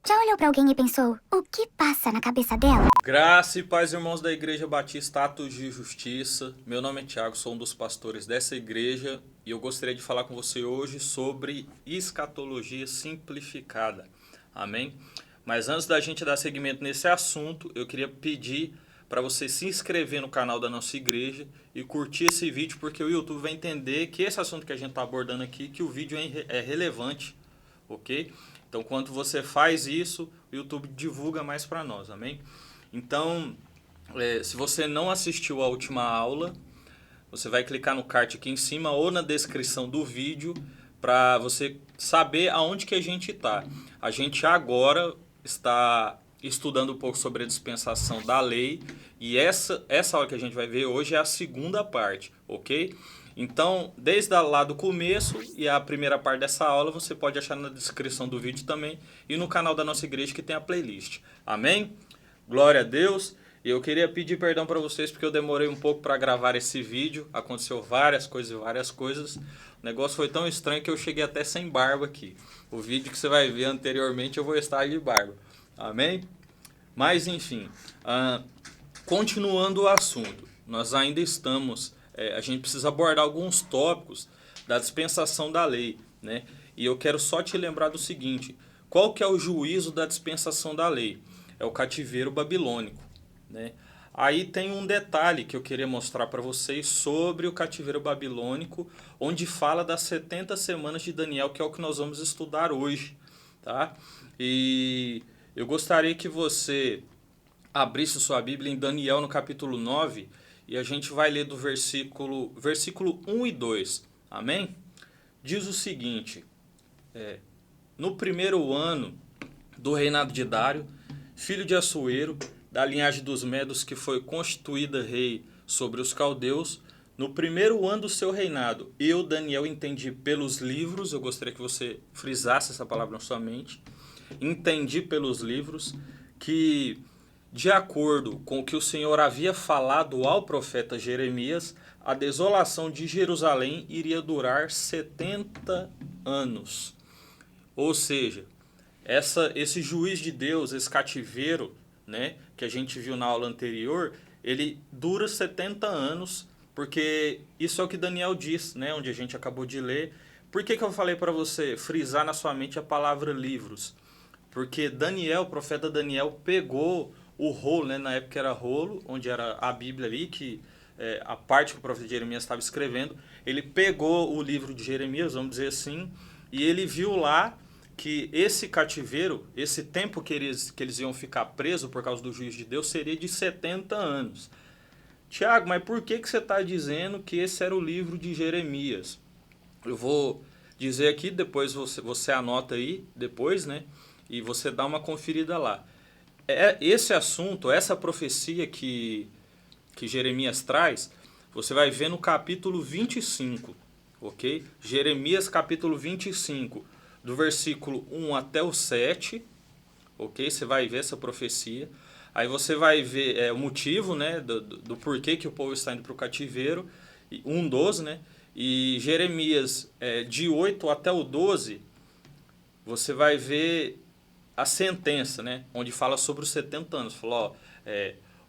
Já olhou pra alguém e pensou, o que passa na cabeça dela? Graça e paz, irmãos da Igreja Batista Atos de Justiça. Meu nome é Tiago, sou um dos pastores dessa igreja e eu gostaria de falar com você hoje sobre escatologia simplificada. Amém? Mas antes da gente dar seguimento nesse assunto, eu queria pedir para você se inscrever no canal da nossa igreja e curtir esse vídeo, porque o YouTube vai entender que esse assunto que a gente está abordando aqui, que o vídeo é relevante, ok? Então, quando você faz isso, o YouTube divulga mais para nós, amém? Então, se você não assistiu a última aula, você vai clicar no card aqui em cima ou na descrição do vídeo para você saber aonde que a gente está. A gente agora está estudando um pouco sobre a dispensação da lei e essa aula que a gente vai ver hoje é a segunda parte, ok? Então, desde lá do começo e a primeira parte dessa aula, você pode achar na descrição do vídeo também e no canal da nossa igreja que tem a playlist. Amém? Glória a Deus. E eu queria pedir perdão para vocês porque eu demorei um pouco para gravar esse vídeo. Aconteceu várias coisas. O negócio foi tão estranho que eu cheguei até sem barba aqui. O vídeo que você vai ver anteriormente eu vou estar de barba. Amém? Mas enfim, continuando o assunto, nós ainda estamos... a gente precisa abordar alguns tópicos da dispensação da lei, né? E eu quero só te lembrar do seguinte: qual que é o juízo da dispensação da lei? É o cativeiro babilônico, né? Aí tem um detalhe que eu queria mostrar para vocês sobre o cativeiro babilônico, onde fala das 70 semanas de Daniel, que é o que nós vamos estudar hoje, tá? E eu gostaria que você abrisse sua Bíblia em Daniel no capítulo 9, e a gente vai ler do versículo 1 e 2. Amém? Diz o seguinte: no primeiro ano do reinado de Dário, filho de Assuero, da linhagem dos Medos, que foi constituída rei sobre os caldeus, no primeiro ano do seu reinado, eu, Daniel, entendi pelos livros, eu gostaria que você frisasse essa palavra na sua mente, entendi pelos livros que, de acordo com o que o Senhor havia falado ao profeta Jeremias, a desolação de Jerusalém iria durar 70 anos. Ou seja, esse juiz de Deus, esse cativeiro, né, que a gente viu na aula anterior, ele dura 70 anos, porque isso é o que Daniel diz, né, onde a gente acabou de ler. Por que eu falei para você frisar na sua mente a palavra livros? Porque Daniel, o profeta Daniel, pegou o rolo, né, na época era rolo, onde era a Bíblia ali, que a parte que o profeta Jeremias estava escrevendo, ele pegou o livro de Jeremias, vamos dizer assim, e ele viu lá que esse cativeiro, esse tempo que eles iam ficar presos por causa do juízo de Deus, seria de 70 anos. Tiago, mas por que você está dizendo que esse era o livro de Jeremias? Eu vou dizer aqui, depois você anota aí, depois, né? E você dá uma conferida lá. Esse assunto, essa profecia que Jeremias traz, você vai ver no capítulo 25, ok? Jeremias capítulo 25, do versículo 1 até o 7, ok? Você vai ver essa profecia. Aí você vai ver o motivo, né, do porquê que o povo está indo para o cativeiro, 1:12, né? E Jeremias de 8 até o 12, você vai ver a sentença, né, onde fala sobre os 70 anos. Falou,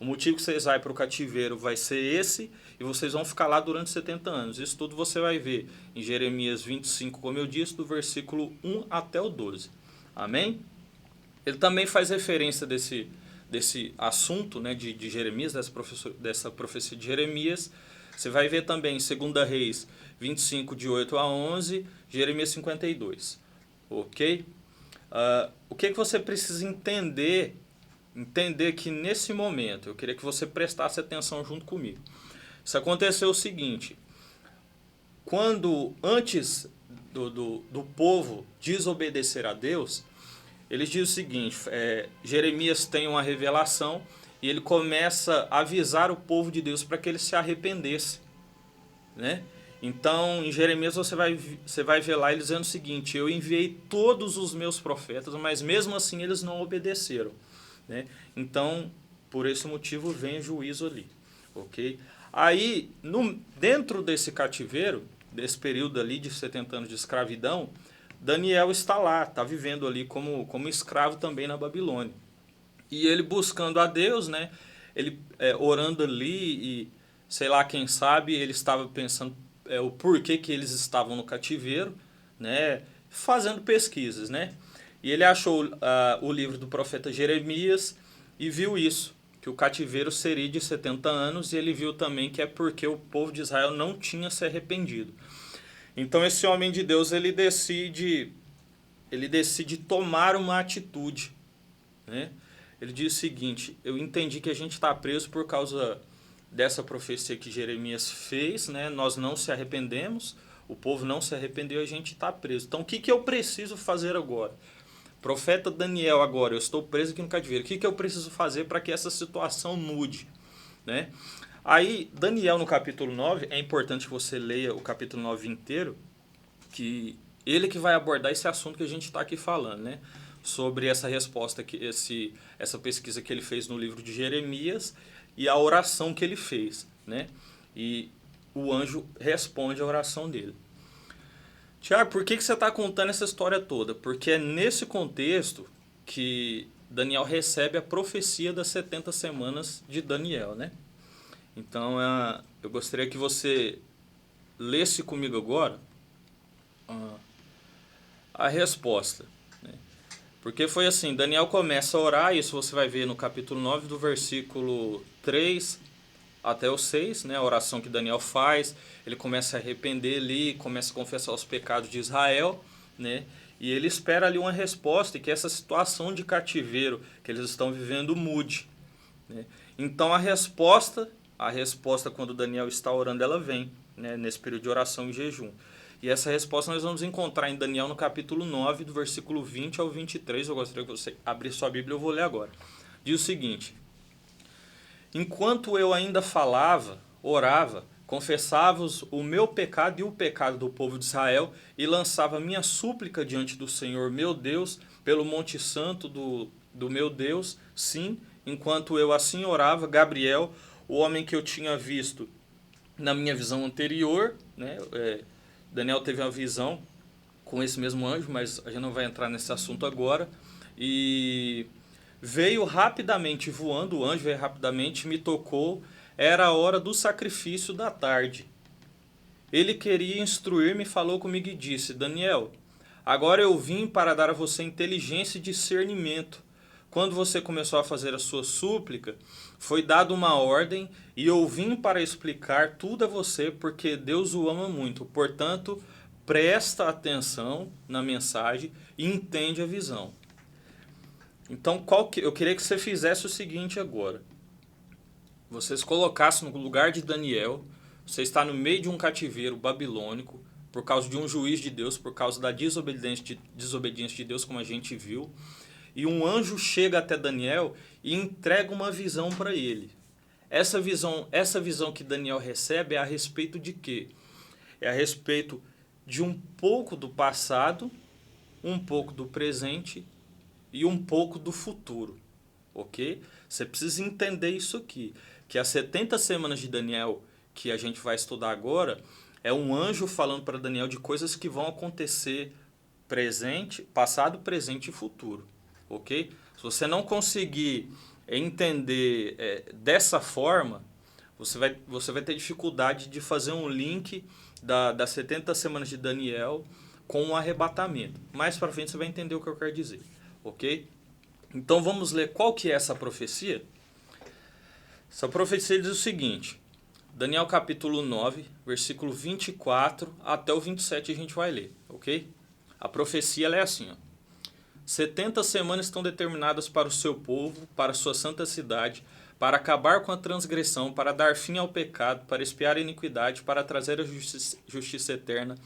o motivo que vocês vão para o cativeiro vai ser esse, e vocês vão ficar lá durante 70 anos. Isso tudo você vai ver em Jeremias 25, como eu disse, do versículo 1 até o 12. Amém? Ele também faz referência desse assunto, né, de Jeremias, dessa profecia de Jeremias. Você vai ver também em 2 Reis 25, de 8 a 11, Jeremias 52. Ok? O que você precisa entender que nesse momento, eu queria que você prestasse atenção junto comigo. Isso aconteceu o seguinte: quando antes do povo desobedecer a Deus, eles dizem o seguinte, Jeremias tem uma revelação e ele começa a avisar o povo de Deus para que ele se arrependesse, né? Então, em Jeremias você vai ver lá ele dizendo o seguinte: eu enviei todos os meus profetas, mas mesmo assim eles não obedeceram, né? Então, por esse motivo vem juízo ali, ok? Aí, dentro desse cativeiro, desse período ali de 70 anos de escravidão, Daniel está lá, está vivendo ali como escravo também na Babilônia. E ele buscando a Deus, né? Ele orando ali e, sei lá, quem sabe, ele estava pensando o porquê que eles estavam no cativeiro, né? Fazendo pesquisas, né? E ele achou o livro do profeta Jeremias e viu isso, que o cativeiro seria de 70 anos, e ele viu também que é porque o povo de Israel não tinha se arrependido. Então esse homem de Deus, ele decide tomar uma atitude, né? Ele diz o seguinte: eu entendi que a gente está preso por causa dessa profecia que Jeremias fez, né? Nós não se arrependemos, o povo não se arrependeu, a gente está preso. Então o que eu preciso fazer agora? Profeta Daniel, agora eu estou preso aqui no cativeiro, o que eu preciso fazer para que essa situação mude, né? Aí Daniel no capítulo 9, é importante que você leia o capítulo 9 inteiro, que ele que vai abordar esse assunto que a gente está aqui falando, né? Sobre essa resposta, essa pesquisa que ele fez no livro de Jeremias e a oração que ele fez, né? E o anjo responde a oração dele. Tiago, por que você está contando essa história toda? Porque é nesse contexto que Daniel recebe a profecia das 70 semanas de Daniel, né? Então, eu gostaria que você lesse comigo agora a resposta, né? Porque foi assim, Daniel começa a orar, isso você vai ver no capítulo 9, do versículo 3 até o 6, né? A oração que Daniel faz, ele começa a arrepender ali, começa a confessar os pecados de Israel, né? E ele espera ali uma resposta e que essa situação de cativeiro que eles estão vivendo mude, né? Então a resposta quando Daniel está orando, ela vem, né? Nesse período de oração e jejum. E essa resposta nós vamos encontrar em Daniel no capítulo 9, do versículo 20 ao 23. Eu gostaria que você abrisse sua Bíblia, eu vou ler agora. Diz o seguinte: enquanto eu ainda falava, orava, confessava-vos o meu pecado e o pecado do povo de Israel, e lançava minha súplica diante do Senhor meu Deus, pelo monte santo do meu Deus. Sim, enquanto eu assim orava, Gabriel, o homem que eu tinha visto na minha visão anterior, né? Daniel teve uma visão com esse mesmo anjo, mas a gente não vai entrar nesse assunto agora. E veio rapidamente voando, o anjo veio rapidamente, me tocou, era a hora do sacrifício da tarde. Ele queria instruir-me, falou comigo e disse: Daniel, agora eu vim para dar a você inteligência e discernimento. Quando você começou a fazer a sua súplica, foi dada uma ordem e eu vim para explicar tudo a você, porque Deus o ama muito. Portanto, presta atenção na mensagem e entende a visão. Então, eu queria que você fizesse o seguinte agora. Você se colocasse no lugar de Daniel. Você está no meio de um cativeiro babilônico por causa de um juiz de Deus, por causa da desobediência de Deus, como a gente viu. E um anjo chega até Daniel e entrega uma visão para ele. Essa visão que Daniel recebe é a respeito de quê? É a respeito de um pouco do passado, um pouco do presente e um pouco do futuro, ok? Você precisa entender isso aqui, que as 70 semanas de Daniel, que a gente vai estudar agora, é um anjo falando para Daniel de coisas que vão acontecer passado, presente e futuro, ok? Se você não conseguir entender dessa forma, você vai ter dificuldade de fazer um link das 70 semanas de Daniel com o arrebatamento. Mais para frente você vai entender o que eu quero dizer, ok? Então vamos ler qual que é essa profecia? Essa profecia diz o seguinte: Daniel capítulo 9, versículo 24 até o 27 a gente vai ler, ok? A profecia ela é assim, ó: 70 semanas estão determinadas para o seu povo, para a sua santa cidade, para acabar com a transgressão, para dar fim ao pecado, para expiar a iniquidade, para trazer a justiça eterna,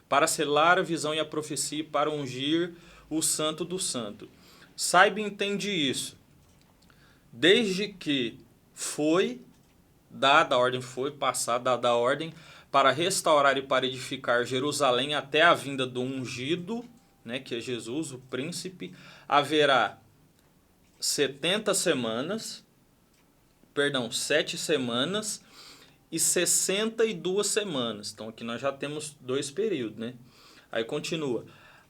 para selar a visão e a profecia, para ungir o santo do santo. Saiba e entende isso. Desde que foi dada a ordem, foi passada a ordem para restaurar e para edificar Jerusalém até a vinda do ungido, né, que é Jesus, o príncipe, haverá 7 semanas e 62 semanas. Então aqui nós já temos 2 períodos, né? Aí continua: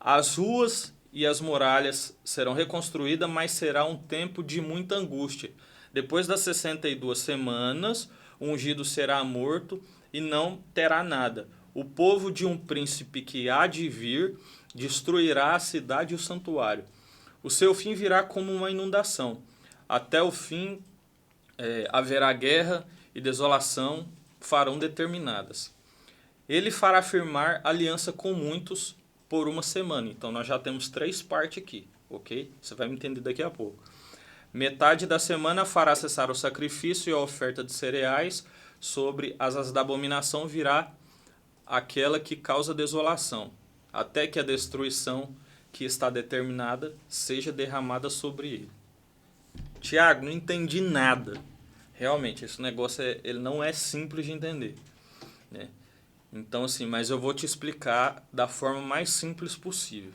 As ruas e as muralhas serão reconstruídas, mas será um tempo de muita angústia. Depois das 62 semanas, o ungido será morto e não terá nada. O povo de um príncipe que há de vir destruirá a cidade e o santuário. O seu fim virá como uma inundação. Até o fim haverá guerra e desolação farão determinadas. Ele fará firmar aliança com muitos por uma semana. Então nós já temos 3 partes aqui, ok? Você vai me entender daqui a pouco. Metade da semana fará cessar o sacrifício e a oferta de cereais. Sobre as asas da abominação virá aquela que causa desolação, até que a destruição que está determinada seja derramada sobre ele. Tiago, não entendi nada. Realmente, esse negócio ele não é simples de entender, né? Então, assim, mas eu vou te explicar da forma mais simples possível.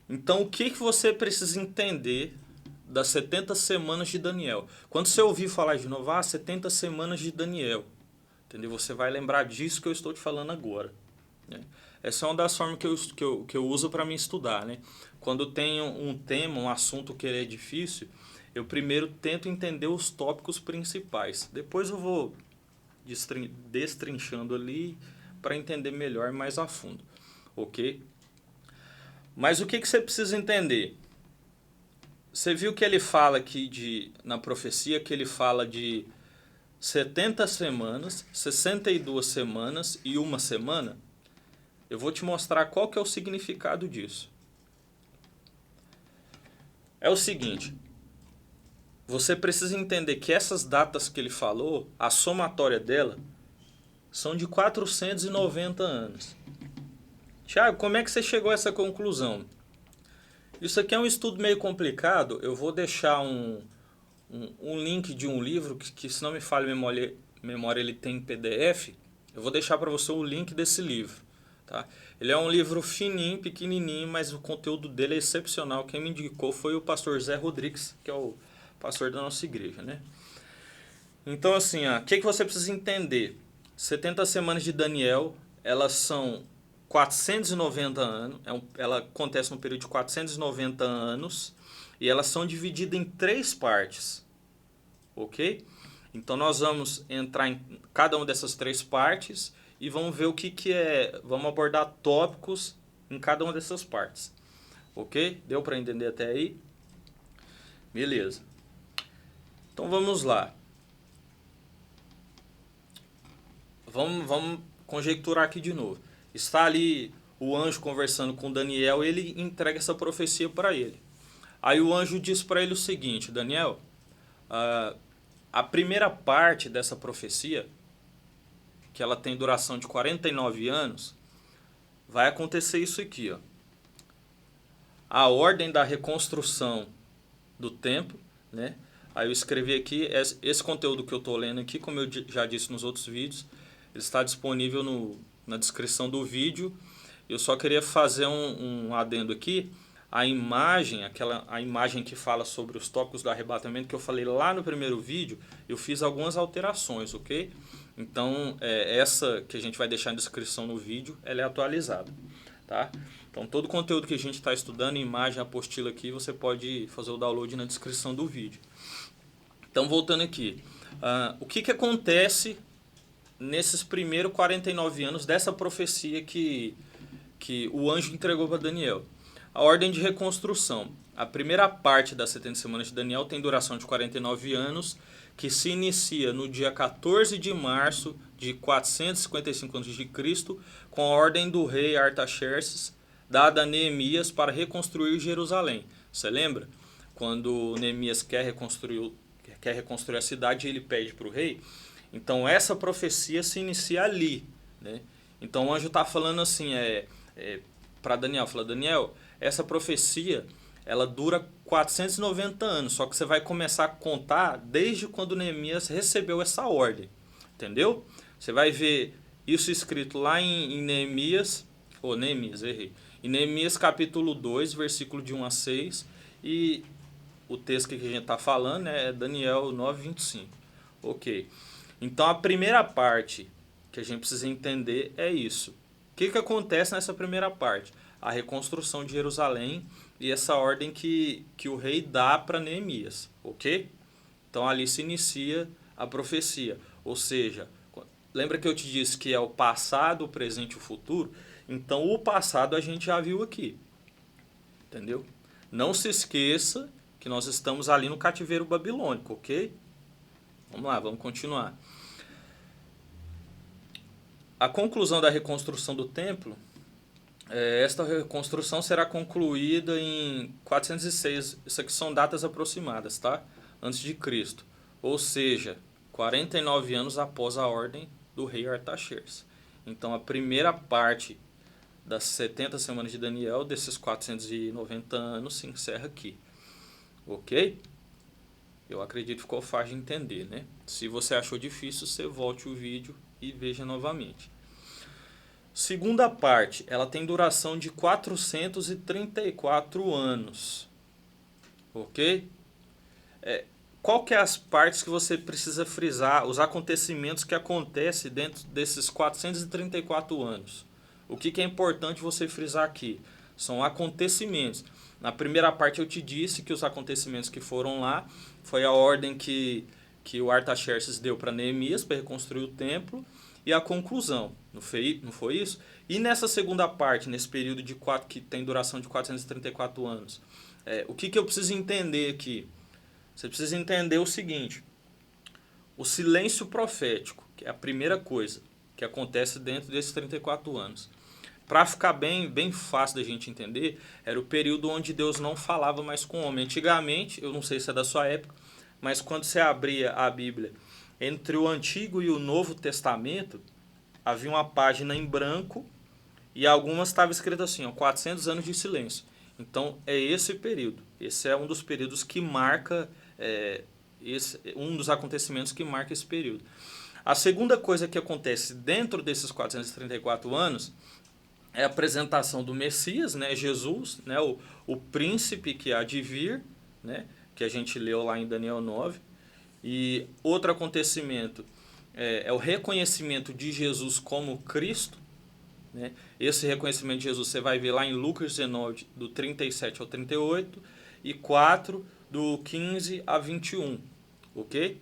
Então, o que você precisa entender das 70 semanas de Daniel? Quando você ouvir falar de novo, 70 semanas de Daniel, entendeu? Você vai lembrar disso que eu estou te falando agora, né? Essa é uma das formas que eu uso para me estudar, né? Quando tem um tema, um assunto que ele é difícil, eu primeiro tento entender os tópicos principais. Depois eu vou destrinchando ali para entender melhor, mais a fundo, ok? Mas o que você precisa entender? Você viu que ele fala aqui na profecia, que ele fala de 70 semanas, 62 semanas e uma semana? Eu vou te mostrar qual que é o significado disso. É o seguinte, você precisa entender que essas datas que ele falou, a somatória dela, são de 490 anos. Tiago, como é que você chegou a essa conclusão? Isso aqui é um estudo meio complicado. Eu vou deixar um link de um livro que se não me falha a memória, ele tem em PDF. Eu vou deixar para você o link desse livro. Tá? Ele é um livro fininho, pequenininho, mas o conteúdo dele é excepcional. Quem me indicou foi o pastor Zé Rodrigues, que é o pastor da nossa igreja, né? Então, assim, o que você precisa entender? 70 semanas de Daniel, elas são 490 anos, ela acontece no período de 490 anos, e elas são divididas em 3 partes, ok? Então nós vamos entrar em cada uma dessas 3 partes e vamos ver o que é, vamos abordar tópicos em cada uma dessas partes, ok? Deu para entender até aí? Beleza. Então vamos lá. Vamos conjecturar aqui de novo. Está ali o anjo conversando com Daniel e ele entrega essa profecia para ele. Aí o anjo diz para ele o seguinte: Daniel, a primeira parte dessa profecia, que ela tem duração de 49 anos, vai acontecer isso aqui, ó. A ordem da reconstrução do templo, né? Aí eu escrevi aqui, esse conteúdo que eu estou lendo aqui, como eu já disse nos outros vídeos, ele está disponível na descrição do vídeo. Eu só queria fazer um adendo aqui. A imagem que fala sobre os tópicos do arrebatamento, que eu falei lá no primeiro vídeo, eu fiz algumas alterações, ok? Então, essa que a gente vai deixar na descrição no vídeo, ela é atualizada, tá? Então, todo o conteúdo que a gente está estudando, imagem, apostila aqui, você pode fazer o download na descrição do vídeo. Então, voltando aqui. O que acontece nesses primeiros 49 anos dessa profecia que o anjo entregou para Daniel? A ordem de reconstrução. A primeira parte das 70 semanas de Daniel tem duração de 49 anos, que se inicia no dia 14 de março de 455 a.C., com a ordem do rei Artaxerxes, dada a Neemias para reconstruir Jerusalém. Você lembra? Quando Neemias quer reconstruir a cidade, ele pede para o rei. Então essa profecia se inicia ali, né? Então o anjo está falando assim, para Daniel, fala: Daniel, essa profecia ela dura 490 anos, só que você vai começar a contar desde quando Neemias recebeu essa ordem, entendeu? Você vai ver isso escrito lá em Neemias, errei. Em Neemias capítulo 2, versículo de 1 a 6, e o texto que a gente está falando é Daniel 9, 25. Ok. Então a primeira parte que a gente precisa entender é isso. que acontece nessa primeira parte? A reconstrução de Jerusalém e essa ordem que o rei dá para Neemias, ok? Então ali se inicia a profecia, ou seja, lembra que eu te disse que é o passado, o presente e o futuro? Então o passado a gente já viu aqui, entendeu? Não se esqueça que nós estamos ali no cativeiro babilônico, ok? Vamos lá, vamos continuar. A conclusão da reconstrução do templo, esta reconstrução será concluída em 406, isso aqui são datas aproximadas, tá? Antes de Cristo, ou seja, 49 anos após a ordem do rei Artaxerxes. Então a primeira parte das 70 semanas de Daniel, desses 490 anos, se encerra aqui, ok? Eu acredito que ficou fácil de entender, né? Se você achou difícil, você volte o vídeo e veja novamente. Segunda parte, ela tem duração de 434 anos, ok? Qual que é as partes que você precisa frisar, os acontecimentos que acontecem dentro desses 434 anos? O que é importante você frisar aqui? São acontecimentos. Na primeira parte eu te disse que os acontecimentos que foram lá foi a ordem que o Artaxerxes deu para Neemias para reconstruir o templo e a conclusão. Não foi isso? E nessa segunda parte, nesse período que tem duração de 434 anos, o que eu preciso entender aqui? Você precisa entender o seguinte: o silêncio profético, que é a primeira coisa que acontece dentro desses 34 anos. Para ficar bem fácil da gente entender, era o período onde Deus não falava mais com o homem. Antigamente, eu não sei se é da sua época, mas quando você abria a Bíblia entre o Antigo e o Novo Testamento, havia uma página em branco e algumas estava escrito assim, 400 anos de silêncio. Então é esse período. Esse é um dos períodos que marca, um dos acontecimentos que marca esse período. A segunda coisa que acontece dentro desses 434 anos é a apresentação do Messias, né, Jesus, né, o príncipe que há de vir, né, que a gente leu lá em Daniel 9. E outro acontecimento é o reconhecimento de Jesus como Cristo, né? Esse reconhecimento de Jesus você vai ver lá em Lucas 19, do 37 ao 38, e 4, do 15 a 21, ok?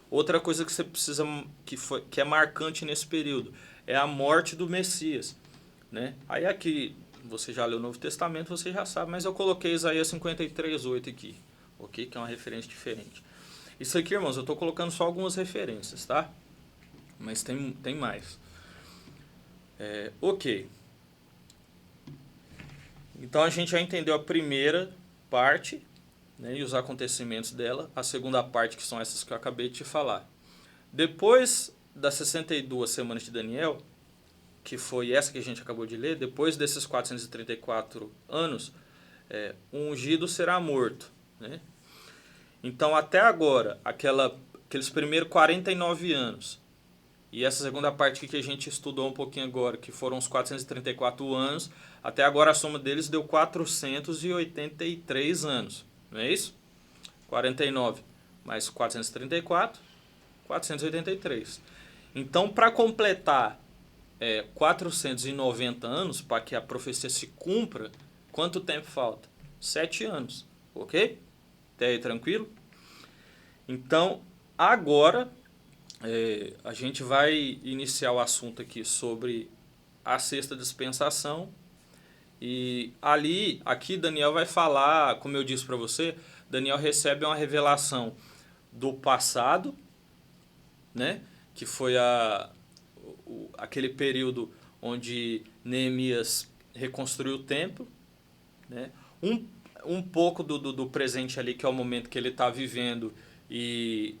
Outra coisa que você precisa, que é marcante nesse período, é a morte do Messias, né? Aí aqui, você já leu o Novo Testamento, você já sabe, mas eu coloquei Isaías 53:8 aqui, ok? Que é uma referência diferente. Isso aqui, irmãos, eu estou colocando só algumas referências, tá? Mas tem mais. Ok. Então a gente já entendeu a primeira parte, né, e os acontecimentos dela. A segunda parte, que são essas que eu acabei de te falar. Depois das 62 semanas de Daniel, que foi essa que a gente acabou de ler, depois desses 434 anos, o ungido será morto, né? Então, até agora, aqueles primeiros 49 anos, e essa segunda parte que a gente estudou um pouquinho agora, que foram os 434 anos, até agora a soma deles deu 483 anos, não é isso? 49 mais 434, 483. Então, para completar 490 anos, para que a profecia se cumpra, quanto tempo falta? 7 anos, ok? Até aí tranquilo? Então, agora a gente vai iniciar o assunto aqui sobre a sexta dispensação. E aqui Daniel vai falar, como eu disse para você, Daniel recebe uma revelação do passado, né? Que foi aquele período onde Neemias reconstruiu o templo, né? Um pouco do presente ali, que é o momento que ele está vivendo, e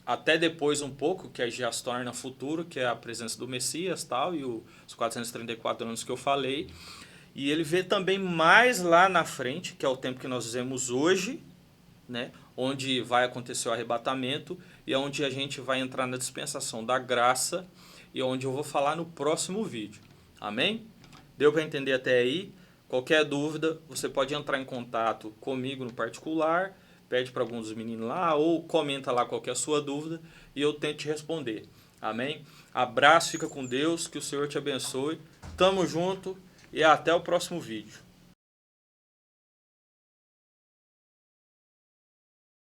até depois um pouco, que já se torna futuro, que é a presença do Messias tal, e os 434 anos que eu falei. E ele vê também mais lá na frente, que é o tempo que nós vivemos hoje, né? Onde vai acontecer o arrebatamento e onde a gente vai entrar na dispensação da graça, e onde eu vou falar no próximo vídeo. Amém? Deu para entender até aí? Qualquer dúvida, você pode entrar em contato comigo no particular, pede para alguns dos meninos lá, ou comenta lá qual que é a sua dúvida e eu tento te responder. Amém? Abraço, fica com Deus, que o Senhor te abençoe. Tamo junto e até o próximo vídeo.